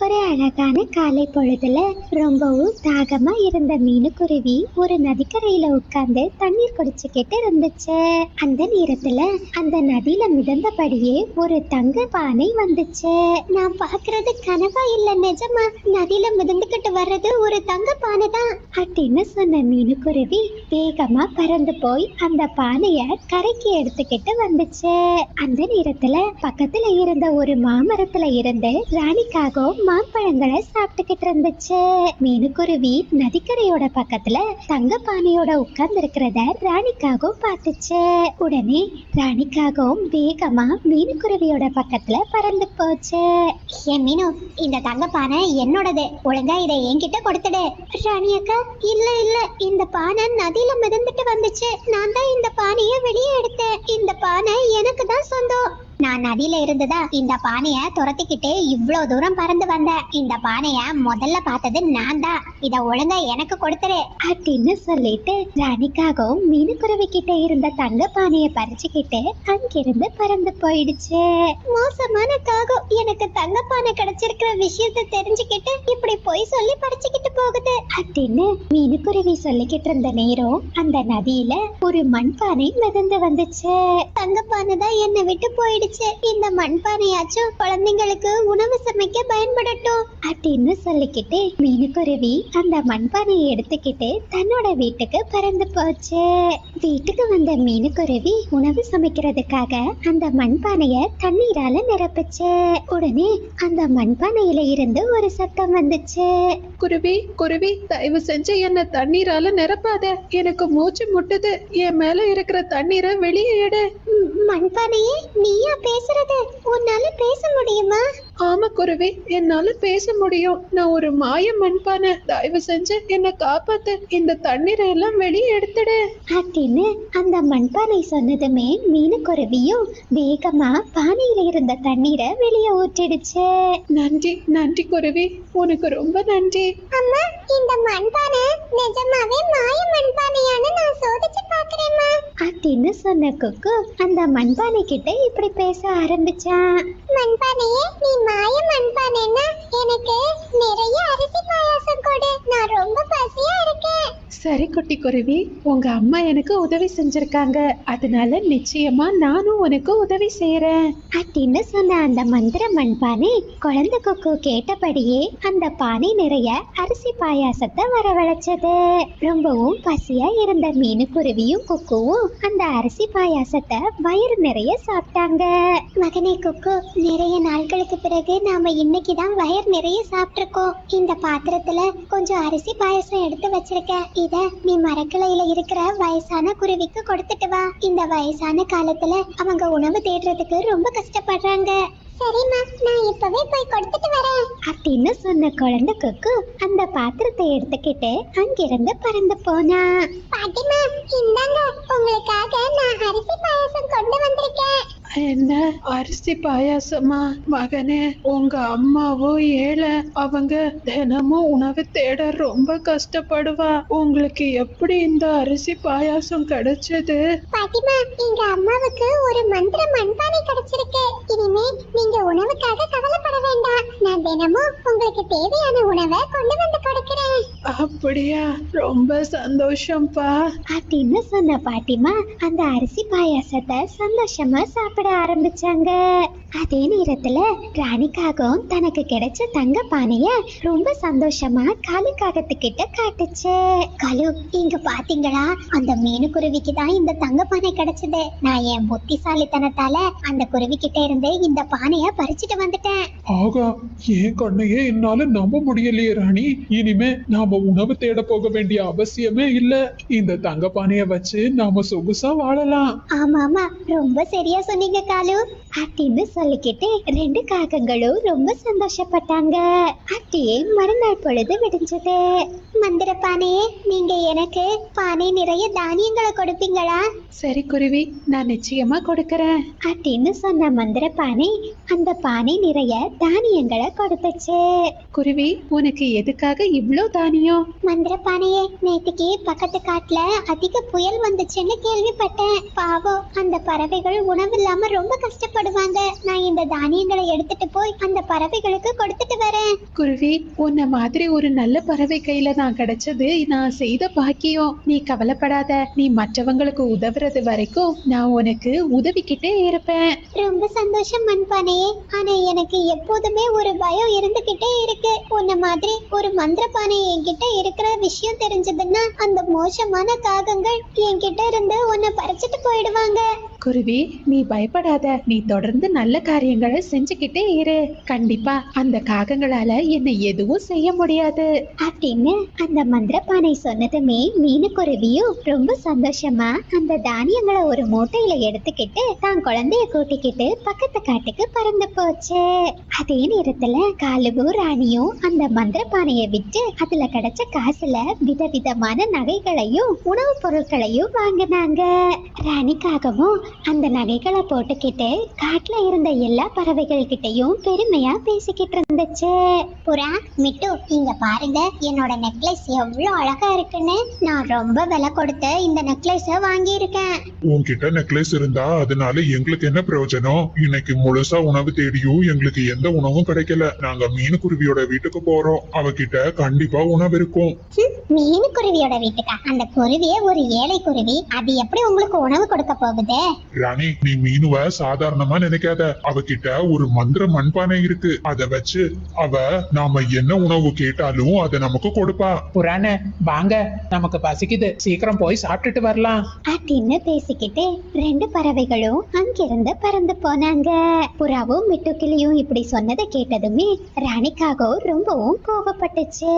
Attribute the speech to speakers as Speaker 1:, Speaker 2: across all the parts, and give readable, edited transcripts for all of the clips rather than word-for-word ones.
Speaker 1: ஒரு அழகான காலை பொழுதுல ரொம்பவும் தாகமா இருந்த மீனுக்குருவி ஒரு நதிக்கரையில உட்கார்ந்து தண்ணீர் குடிச்சுக்கிட்டு இருந்துச்சு. அந்த நேரத்துல அந்த நதியில மிதந்தபடியே ஒரு தங்க பானை வந்துச்சு. நான் பாக்குறது கனவா இல்ல நிஜமா, நதியில மிதந்துகிட்டு வர்றது ஒரு தங்க பானை தான் அப்படின்னு சொன்ன மீனுக்குருவி வேகமா பறந்து போய் அந்த பானைய கரைக்கு எடுத்துக்கிட்டு வந்துச்சு. அந்த நேரத்துல பக்கத்துல இருந்த ஒரு மாமரத்துல இருந்து ராணிக்காகவும் மாம்பழங்களை சாப்பிட்டுக்கிட்டு இருந்துச்சு. மீனுக்குருவி நதிக்கரையோட பக்கத்துல தங்க பானையோட உட்கார்ந்து இருக்கிறத ராணிக்காகவும் பார்த்துச்சு. உடனே ராணிக்காகவும் வேகமா மீனுக்குருவியோட பக்கத்துல பறந்து போச்சு. ஏன் மீனு, இந்த தங்க பானை என்னோடது, ஒழுங்கா இதை என்கிட்ட கொடுத்துடு. ராணி அக்கா, இல்ல இல்ல, இந்த பானை நதியில மிதந்துட்டு வந்துச்சு, நான் தான் இந்த பானையை வெளியே எடுத்தேன், இந்த பானை எனக்கு தான் சொந்தம். நான் நதியில இருந்துதான் இந்த பானைய துரத்திக்கிட்டு இவ்வளவு தூரம் பறந்து வந்தேன். இந்த பானைய முதல்ல பார்த்தது நான் தான், இத ஒழுங்கா எனக்கு கொடுத்துரு அப்படின்னு சொல்லிட்டு ராணிக்காகவும் மீனுக்குருவி கிட்ட இருந்த தங்க பானைய பறிச்சுக்கிட்டு அங்கிருந்து பறந்து போயிடுச்சு. மோசமான காகம் எனக்கு தங்க பானை கிடைச்சிருக்கிற விஷயத்த தெரிஞ்சுக்கிட்டு இப்படி போய் சொல்லி பறிச்சுக்கிட்டு போகுது அப்படின்னு மீனுக்குருவி சொல்லிக்கிட்டு இருந்த நேரம் அந்த நதியில ஒரு மண்பானை மிதந்து வந்துச்சு. தங்க பானை தான் என்னை விட்டு போயிடுச்சு, இந்த மண்பானையாச்சும் குழந்தைங்களுக்கு உணவு சமைக்க பயன்படட்டும் அப்படின்னு சொல்லிக்கிட்டு மீனுக்குருவி அந்த மண்பானையை எடுத்துக்கிட்டு தன்னோட வீட்டுக்கு பறந்து போச்சு. வீட்டுக்கு வந்த மீனுக்குருவி உணவு சமைக்கிறதுக்காக அந்த மண்பானைய தண்ணீரால நிரப்புச்சு. உடனே அந்த மண்பானையில இருந்து ஒரு சத்தம் வந்துச்சு.
Speaker 2: குருவி குருவி, தயவு செஞ்சு என்ன தண்ணீரால நிரப்பாத, எனக்கு மூச்சு முட்டுது, என் மேல இருக்கிற தண்ணீரை வெளியே எடு.
Speaker 1: மண்பானையே, நீயா பேசுறது? உன்னால பேச முடியுமா?
Speaker 2: ஆமா குருவி, என்னால பேச முடியும். நான் ஒரு மாய மண்பானை, தயவு செஞ்சு என்ன காப்பாத்து, இந்த தண்ணீரை எல்லாம் வெளியே எடுத்துடு
Speaker 1: அப்படின்னு அந்த மண்பானை சொன்னதுமே மீனுக்குருவியும் வேகமா பானையில இருந்த தண்ணீரை வெளியே ஊற்றிடுச்சு.
Speaker 2: நன்றி நன்றி குருவி, உனக்கு ரொம்ப நன்றி.
Speaker 1: அம்மா, இந்த மண்பானை நிஜமாவே மாய மண்பானையான்னு நான் சோதிச்சு பாக்குறேம்மா அப்படின்னு சொன்ன குக்கு அந்த மண்பானை கிட்ட இப்படி பேச ஆரம்பிச்சான். மண்பானையே, நீ மாய மண்பானைன்னா எனக்கு நிறைய அரிசி பாயாசம் கொடு, நான் ரொம்ப பசியா இருக்கேன்.
Speaker 2: சரி குட்டி குருவி, உங்க அம்மா எனக்கு உதவி செஞ்சிருக்காங்க, அதனால நிச்சயமா நானும் உனக்கு உதவி செய்யறேன்
Speaker 1: அப்படின்னு சொன்ன அந்த மந்திர மண்பானை குழந்தை கொக்கு கேட்டபடியே அந்த பானை நிறைய அரிசி பாயாசத்தை வரவழைச்சது. ரொம்பவும் பசியா இருந்த மீனுக்குருவியும் கொக்குவும் அந்த அரிசி பாயாசத்தை வயிறு நிறைய சாப்பிட்டாங்க. மகனே கொக்கு, நிறைய நாட்களுக்கு பிறகு நாம இன்னைக்குதான் வயிறு நிறைய சாப்பிட்டிருக்கோம். இந்த பாத்திரத்துல கொஞ்சம் அரிசி பாயாசம் எடுத்து வச்சிருக்கேன், இத நீ மரக்கிளையில இருக்கிற வயசான குருவிக்கு கொடுத்துட்டு வா. இந்த வயசான காலத்துல அவங்க உணவு தேடுறதுக்கு ரொம்ப கஷ்டப்படுறாங்க. சரிம்மா, நான் இப்பவே போய் கொடுத்துட்டு வரேன் அப்படின்னு சொன்ன குழந்தை கொக்கு அந்த பாத்திரத்தை எடுத்துக்கிட்டு அங்கிருந்து பறந்து போனா. பாட்டிமா, இந்தாங்க, உங்களுக்காக நான் அரிசி பாயாசம் கொண்டு வந்திருக்கேன்.
Speaker 2: என்ன, அரிசி பாயாசமா? மகனே, உங்க அம்மாவோ ஏழை, அவங்க தினமும் உணவு தேட ரொம்ப கஷ்டப்படுவா, உங்களுக்கு எப்படி இந்த அரிசி பாயாசம் கிடைச்சது?
Speaker 1: பாட்டிமா, எங்க அம்மாவுக்கு ஒரு மந்திர மண்பானை கிடைச்சிருக்கு, இனிமே நீங்க உணவுக்காக கவலைப்பட வேண்டாம், நான் தினமும் உங்களுக்கு தேவையான உணவை கொண்டு வந்து கொடுக்கிறேன்.
Speaker 2: அப்படியா, ரொம்ப சந்தோஷம்பா
Speaker 1: அப்படின்னு சொன்ன பாட்டிமா அந்த அரிசி பாயாசத்தை சந்தோஷமா சாப்பிட ஆரம்பிச்சாங்க. அதே நேரத்துல ராணிக்காகவும் தனக்கு கிடைச்ச தங்க பானைய ரொம்ப சந்தோஷமா காலுக்காகத்துக்கிட்ட காட்டுச்சு. கலு, இங்க பாத்தீங்களா, அந்த மீனுக்குருவிக்கு தான் இந்த தங்க பானை கிடைச்சது. நான் என் புத்திசாலித்தனத்தால அந்த குருவி கிட்ட இருந்து இந்த பானைய பறிச்சுட்டு வந்துட்டேன்.
Speaker 3: ஆகா, ஏன் கண்ணையே என்னால நம்ப முடியலையே ராணி. இனிமே நாம உணவு தேட போக வேண்டிய அவசியமே இல்ல, இந்த தங்க பானைய வச்சு நாம சொகுசா வாழலாம்.
Speaker 1: ஆமா ஆமா, ரொம்ப சரியா சொன்னீங்க காலு அப்படின்னு சொல்லிக்கிட்டு ரெண்டு காகங்களும் ரொம்ப சந்தோஷப்பட்டாங்க. அப்படியே மறுநாள் பொழுது விடிஞ்சது. மந்திர பானையே, நீங்க எனக்கு பானை நிறைய தானியங்களை கொடுப்பீங்களா?
Speaker 2: சரி குருவி, நான் நிச்சயமா கொடுக்கறேன்
Speaker 1: அப்படின்னு சொன்ன மந்திர பானை அந்த பானை நிறைய தானியங்களை கொடுத்துச்சு.
Speaker 2: குருவி, உனக்கு எதுக்காக இவ்ளோ தானியம் ராணியும்.
Speaker 1: மந்திரப்பானையே, நேத்துக்கு பக்கத்து காட்டுல அதிக புயல் வந்துச்சுன்னு கேள்விப்பட்டேன். பாவம், அந்த பறவைகள் உணவு இல்லாம ரொம்ப கஷ்டப்படுவாங்க. நான் இந்த தானியங்களை எடுத்துட்டு போய் அந்த பறவைகளுக்கு கொடுத்துட்டு வரேன்.
Speaker 2: குருவி, உன்ன மாதிரி ஒரு நல்ல பறவை கையில நான் கிடைச்சது நான் செய்த பாக்கியம். நீ கவலைப்படாத, நீ மற்றவங்களுக்கு உதவுறது வரைக்கும் நான் உனக்கு உதவிக்கிட்டே இருப்பேன்.
Speaker 1: ரொம்ப சந்தோஷம் மண்பானையே. ஆனா எனக்கு எப்போதுமே ஒரு பயம் இருந்துகிட்டே இருக்கு. உன்ன மாதிரி ஒரு மந்திரப்பானை என்கிட்ட இருக்கிற விஷயம் தெரிஞ்சதுன்னா அந்த மோசமான காகங்கள் என்கிட்ட இருந்து உன்னை பறிச்சுட்டு போயிடுவாங்க.
Speaker 2: குருவி, நீ பயப்படாத. நீ தொடர்ந்து நல்ல காரியங்களை செஞ்சுக்கிட்டே இரு. கண்டிப்பா அந்த காகங்களால என்னை எதுவும் செய்ய முடியாது
Speaker 1: அப்படின்னு அந்த மந்திரப்பானை சொன்னதுமே மீனுக்குருவியும் ரொம்ப சந்தோஷமா அந்த தானியங்களை ஒரு மூட்டையில எடுத்துக்கிட்டு தான் குழந்தைய கூட்டிக்கிட்டு பக்கத்து காட்டுக்கு பறந்து போச்சு. அதே நேரத்துல காலுவும் ராணியும் அந்த மந்திரப்பானைய விட்டு அதுல கிடைச்ச காசுல விதவிதமான நகைகளையும் உணவுப் பொருட்களையும் வாங்கினாங்க. ராணிக்காகவும் அந்த நகைகளை போட்டுக்கிட்டு காட்டுல இருந்த எல்லா பறவைகள் கிட்டையும் பெருமையா பேசிக்கிட்டு இருந்துச்சு. புறா, மிட்டு, இங்க பாருங்க, என்னோட நெக்லஸ் எவ்வளவு அழகா இருக்குன்னு. நான் ரொம்ப விலை கொடுத்து இந்த நெக்லஸ வாங்கி இருக்கேன்.
Speaker 4: உன்கிட்ட நெக்லஸ் இருந்தா அதனால எங்களுக்கு என்ன பிரயோஜனம்? இன்னைக்கு முழுசா உணவு தேடியும் எங்களுக்கு எந்த உணவும் கிடைக்கல. நாங்க மீனுக்குருவியோட வீட்டுக்கு போறோம். அவகிட்ட கண்டிப்பா உணவு இருக்கும்.
Speaker 1: மீனுக்குருவியோட வீட்டுக்கா? அந்த குருவியே ஒரு ஏழை குருவி, அது எப்படி உங்களுக்கு உணவு கொடுக்க போகுது?
Speaker 4: ராணி, நீ மீனுவ சாதாரணமா நினைக்காத. அவகிட்ட ஒரு மந்திர மண்பானை இருக்கு. அத வச்சு அவ நாம என்ன உணவு கேட்டாலும் அதை நமக்கு கொடுப்பா.
Speaker 2: புராண, வாங்க, நமக்கு பசிக்குது, சீக்கிரம் போய் சாப்பிட்டுட்டு வரலாம்
Speaker 1: அப்படின்னு பேசிக்கிட்டு ரெண்டு பறவைகளும் அங்கிருந்து பறந்து போனாங்க. புறாவும் மிட்டுக்கிளியும் இப்படி சொன்னதை கேட்டதுமே ராணிக்காக ரொம்பவும் கோபப்பட்டுச்சு.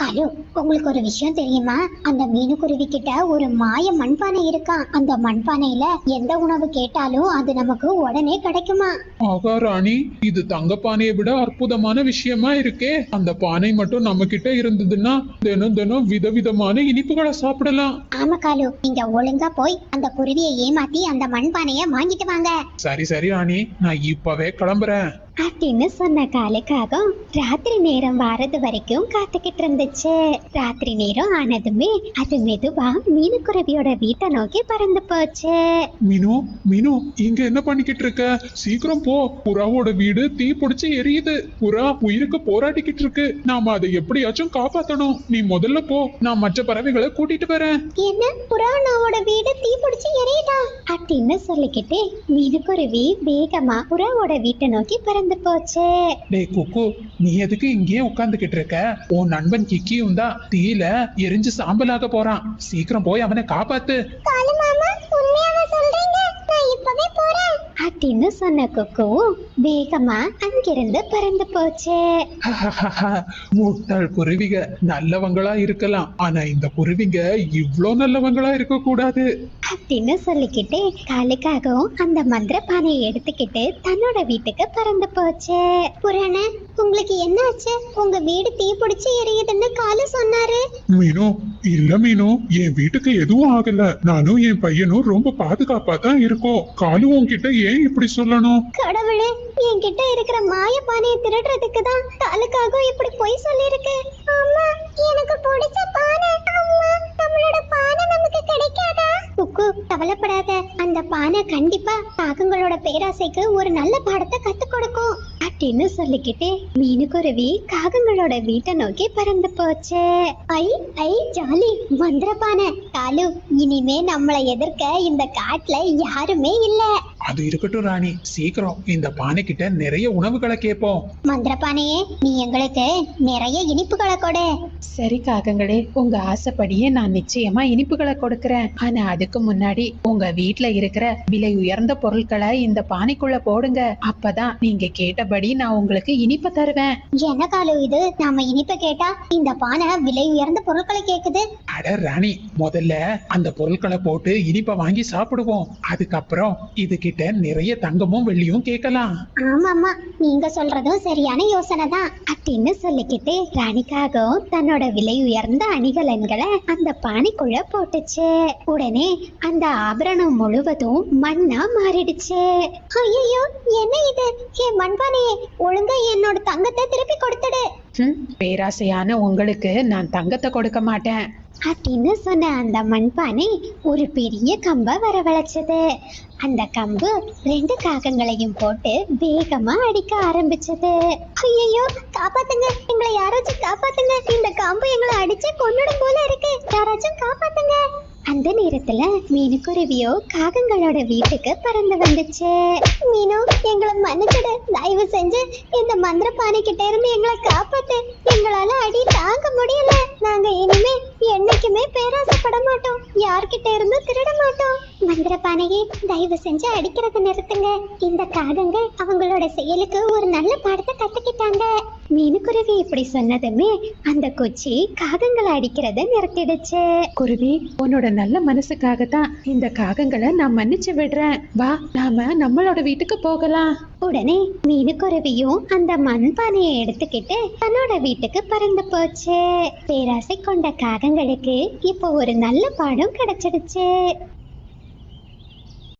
Speaker 1: காலு, உங்களுக்கு ஒரு விஷயம் தெரியுமா? அந்த மீனுக்குருவி கிட்ட ஒரு மாய மண்பானை இருக்கான். அந்த மண்பானையில எந்த உணவு கேட்டாலும் அது நமக்கு உடனே கிடைக்குமா?
Speaker 3: ஆகா ராணி, இது தங்க பானையை விட அற்புதமான விஷயமா இருக்கே. அந்த பானை மட்டும் நம்ம கிட்ட இருந்ததுன்னா தினம் தினம் விதவிதமான இனிப்புகளை சாப்பிடலாம்.
Speaker 1: ஆமா காலு, நீங்க ஒழுங்கா போய் அந்த குருவியை ஏமாத்தி அந்த மண்பானைய வாங்கிட்டு வாங்க.
Speaker 3: சரி சரி ராணி, நான் இப்பவே கிளம்புறேன்
Speaker 1: அப்படின்னு சொன்ன காலுக்காக ராத்திரி நேரம் வாரது வரைக்கும் காத்துக்கிட்டு இருந்துச்சு. ராத்திரி நேரம் ஆனதுமே அது மெதுவா மீனுக்குருவியோட வீட்டை நோக்கி பறந்து போச்சு.
Speaker 3: மீனு, மீனு, இங்க என்ன பண்ணிக்கிட்டு இருக்க? சீக்கிரம் போ. புறாவோட வீடு தீ பிடிச்சு எரியுது. புறா உயிருக்கு போராடிக்கிட்டு இருக்கு. நாம அதை எப்படியாச்சும் காப்பாத்தணும். நீ முதல்ல போ, நான் மற்ற பறவைகளை கூட்டிட்டு வரேன்.
Speaker 1: என்ன, புறாவோட வீடு தீ பிடிச்சு எரியுதா? அப்படின்னு சொல்லிக்கிட்டு மீனுக்குருவி வேகமா புறாவோட வீட்டை நோக்கி பறந்து போச்சு.
Speaker 3: டேய் குக்கு, நீ எதுக்கு இங்கேயே உட்கார்ந்துகிட்டு இருக்க? உன் நண்பன் கிக்கியும் தான் தீயில எரிஞ்சு சாம்பலாக போறான். சீக்கிரம் போய் அவனை காப்பாத்து.
Speaker 1: காலு மாமா, உண்மையாவா சொல்றீங்க? நான் இப்பவே போறேன் அப்படின்னு சொன்ன குக்குவும் வேகமா அங்கிருந்து பறந்து போச்சு.
Speaker 3: முட்டாள் குருவிங்க நல்லவங்களா இருக்கலாம், ஆனா இந்த குருவிங்க இவ்ளோ நல்லவங்களா இருக்க கூடாது
Speaker 1: அப்படின்னு சொல்லிக்கிட்டு காலுக்காகவும் அந்த மந்திர பானையை எடுத்துக்கிட்டு தன்னோட வீட்டுக்கு பறந்து போச்சு. புராண, உங்களுக்கு என்னாச்சு? உங்க வீடு தீ பிடிச்சு எரியுதுன்னு காலு சொன்னாரு.
Speaker 4: மீனு, இல்ல மீனு, என் வீட்டுக்கு எதுவும் ஆகல. நானும் என் பையனும் ரொம்ப பாதுகாப்பா தான் இருக்கோம். காலு உன்கிட்ட ஏன் இப்படி சொல்லணும்?
Speaker 1: கடவுளே, என்கிட்ட இருக்கிற மாய பானையை திருடுறதுக்கு தான் காலுக்காக இப்படி பொய் சொல்லிருக்கு. அம்மா, எனக்கு பிடிச்ச பானை. அம்மா, நம்மளோட பானை நமக்கு கிடைக்காதா? குக்கு, கவலைப்படாத. அந்த பானை கண்டிப்பா காகங்களோட பேராசைக்கு ஒரு நல்ல பாடத்தை கத்து கொடுக்கும் அப்படின்னு சொல்லிக்கிட்டு மீனுக்குருவி காகங்களோட வீட்டை நோக்கி பறந்து போச்சு. ஐ ஐ ஜாலி, மந்திர பானை. காலு, இனிமே நம்மளை எதிர்க்க இந்த காட்டுல யாருமே இல்ல.
Speaker 3: அது இருக்கட்டும் ராணி, சீக்கிரம் இந்த பானை கிட்ட நிறைய உணவுகளை கேட்போம்.
Speaker 1: மந்திர பானையே, நீ எங்களுக்கு நிறைய இனிப்புகளை கொடு.
Speaker 2: சரி காகங்களே, உங்க ஆசைப்படியே நான் நிச்சயமா இனிப்புகளை கொடுக்கறேன். ஆனா அதுக்கு முன்னாடி உங்க வீட்ல இருக்கிற விலை உயர்ந்த பொருட்களை இந்த பானைக்குள்ள போடுங்க. அப்பதான் நீங்க கேட்டபடி நான் உங்களுக்கு இனிப்பு தருவேன்.
Speaker 1: என்ன காலு இது? நாம இனிப்ப கேட்டா இந்த பானை விலை உயர்ந்த பொருட்களை கேக்குது.
Speaker 3: அட ராணி, முதல்ல அந்த பொருட்களை போட்டு இனிப்பை வாங்கி சாப்பிடுவோம். அதுக்கப்புறம் இது கிட்ட நிறைய தங்கமும் வெள்ளியும் கேட்கலாம்.
Speaker 1: ஆமாமா, நீங்க சொல்றதும் சரியான யோசனை தான் அப்படின்னு சொல்லிக்கிட்டு ராணிக்காகவும் தன்னோட விலை உயர்ந்த அணிகலன்களை அந்த பானைக்குள்ள போட்டுச்சு. உடனே அந்த ஆபரணம் முழுவதும் மண்ணா மாறிடுச்சு. ஐயோ, என்ன இது? என் மண்பானையே, ஒழுங்கா என்னோட தங்கத்தை திருப்பி கொடுத்துடு
Speaker 2: பேராசையான உங்களுக்கு நான் தங்கத்தை கொடுக்க மாட்டேன்
Speaker 1: அப்படின்னு சொன்ன அந்த மண்பானை ஒரு பெரிய கம்பை வரவழைச்சது. அந்த கம்பு 2 காகங்களையும் போட்டு வேகமா அடிக்க ஆரம்பிச்சது. ஐயோ, காப்பாத்துங்க, எங்களை யாராச்சும் காப்பாத்துங்க, இந்த கம்பு எங்களை அடிச்சு கொன்னுடும் போல இருக்கு, யாராச்சும் காப்பாத்துங்க. அந்த நேரத்துல மீனுக்குருவியோ காகங்களோட வீட்டுக்கு பறந்து வந்துச்சு. மீனு, எங்களை மன்னிச்சிடு, தயவு செஞ்சு இந்த மந்திர பானை கிட்ட இருந்து எங்களை காப்பாத்து, எங்களால அடி தாங்க முடியல, நாங்க இனிமே என்னைக்குமே பேராசைப்பட மாட்டோம், யார்கிட்ட இருந்தும் திருட மாட்டோம். மந்திர பானையை தயவு செஞ்சு அடிக்கிறத நிறுத்துங்க, இந்த காகங்கள் அவங்களோட செயலுக்கு ஒரு நல்ல பாடத்தை கத்துக்கிட்டாங்க. மீனுக்குருவி இப்படி சொன்னதுமே அந்த குச்சி காகங்களை அடிக்கிறத நிறுத்திடுச்சு.
Speaker 2: குருவி, உன்னோட நல்ல மனசுக்காகத்தான் இந்த காகங்களை நான் மன்னிச்சு விடுறேன், வா நாம நம்மளோட வீட்டுக்கு போகலாம்.
Speaker 1: உடனே மீனுக்குருவியும் அந்த மண்பானையை எடுத்துக்கிட்டு தன்னோட வீட்டுக்கு பறந்து போச்சு. பேராசை கொண்ட காகங்களுக்கு இப்போ ஒரு நல்ல பாடம் கிடைச்சிடுச்சு.